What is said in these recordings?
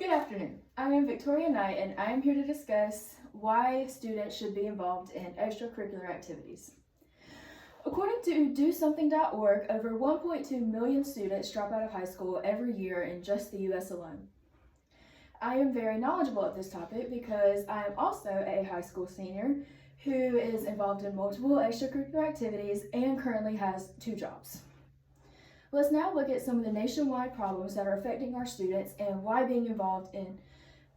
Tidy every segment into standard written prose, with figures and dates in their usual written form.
Good afternoon. I am Victoria Knight, and I am here to discuss why students should be involved in extracurricular activities. According to DoSomething.org, over 1.2 million students drop out of high school every year in just the U.S. alone. I am very knowledgeable of this topic because I am also a high school senior who is involved in multiple extracurricular activities and currently has 2 jobs. Let's now look at some of the nationwide problems that are affecting our students and why being involved in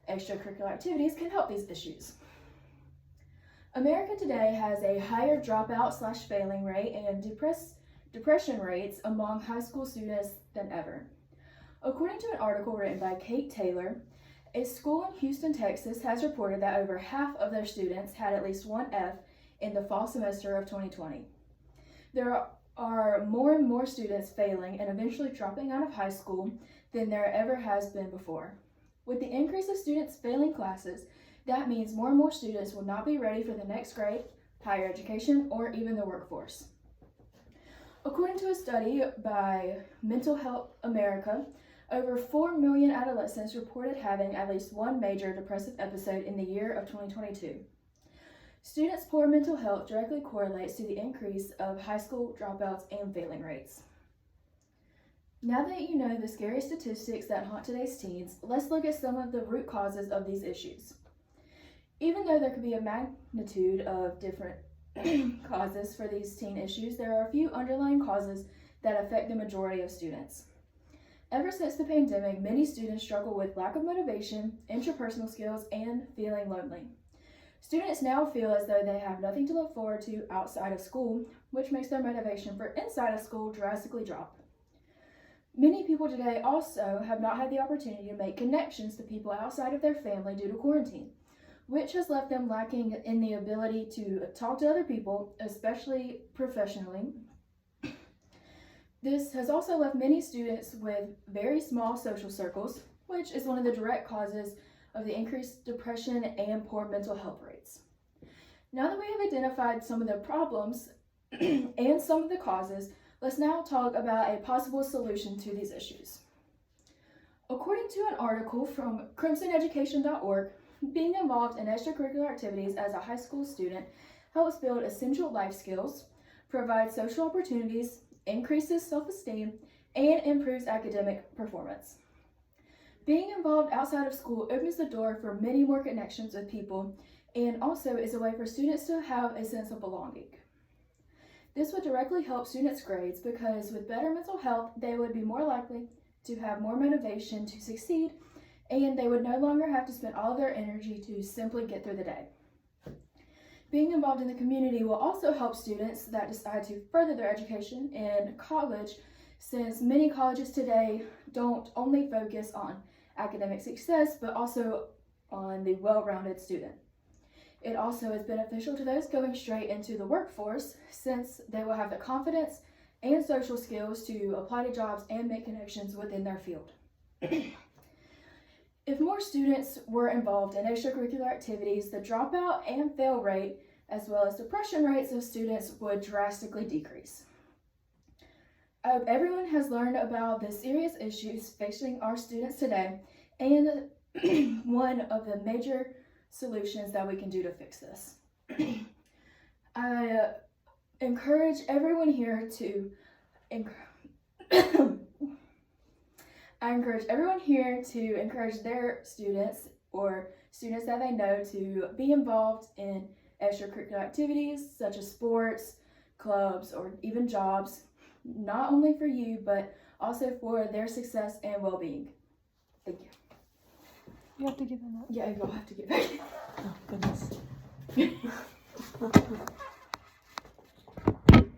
extracurricular activities can help these issues. America today has a higher dropout/failing rate and depression rates among high school students than ever. According to an article written by Kate Taylor, a school in Houston, Texas has reported that over half of their students had at least one F in the fall semester of 2020. There are more and more students failing and eventually dropping out of high school than there ever has been before. With the increase of students failing classes, that means more and more students will not be ready for the next grade, higher education, or even the workforce. According to a study by Mental Health America, over 4 million adolescents reported having at least one major depressive episode in the year of 2022. Students' poor mental health directly correlates to the increase of high school dropouts and failing rates. Now that you know the scary statistics that haunt today's teens, let's look at some of the root causes of these issues. Even though there could be a magnitude of different causes for these teen issues, there are a few underlying causes that affect the majority of students. Ever since the pandemic, many students struggle with lack of motivation, interpersonal skills, and feeling lonely. Students now feel as though they have nothing to look forward to outside of school, which makes their motivation for inside of school drastically drop. Many people today also have not had the opportunity to make connections to people outside of their family due to quarantine, which has left them lacking in the ability to talk to other people, especially professionally. This has also left many students with very small social circles, which is one of the direct causes of the increased depression and poor mental health rates. Now that we have identified some of the problems and some of the causes, let's now talk about a possible solution to these issues. According to an article from crimsoneducation.org, being involved in extracurricular activities as a high school student helps build essential life skills, provides social opportunities, increases self-esteem, and improves academic performance. Being involved outside of school opens the door for many more connections with people and also is a way for students to have a sense of belonging. This would directly help students' grades because with better mental health, they would be more likely to have more motivation to succeed, and they would no longer have to spend all of their energy to simply get through the day. Being involved in the community will also help students that decide to further their education in college, since many colleges today don't only focus on academic success, but also on the well-rounded student. It also is beneficial to those going straight into the workforce, since they will have the confidence and social skills to apply to jobs and make connections within their field. If more students were involved in extracurricular activities, the dropout and fail rate, as well as depression rates of students, would drastically decrease. I hope everyone has learned about the serious issues facing our students today and one of the major solutions that we can do to fix this. I encourage everyone here to encourage their students or students that they know to be involved in extracurricular activities such as sports, clubs, or even jobs, not only for you, but also for their success and well-being. Thank you. You have to give them up. Yeah, you'll have to get back. Oh, goodness.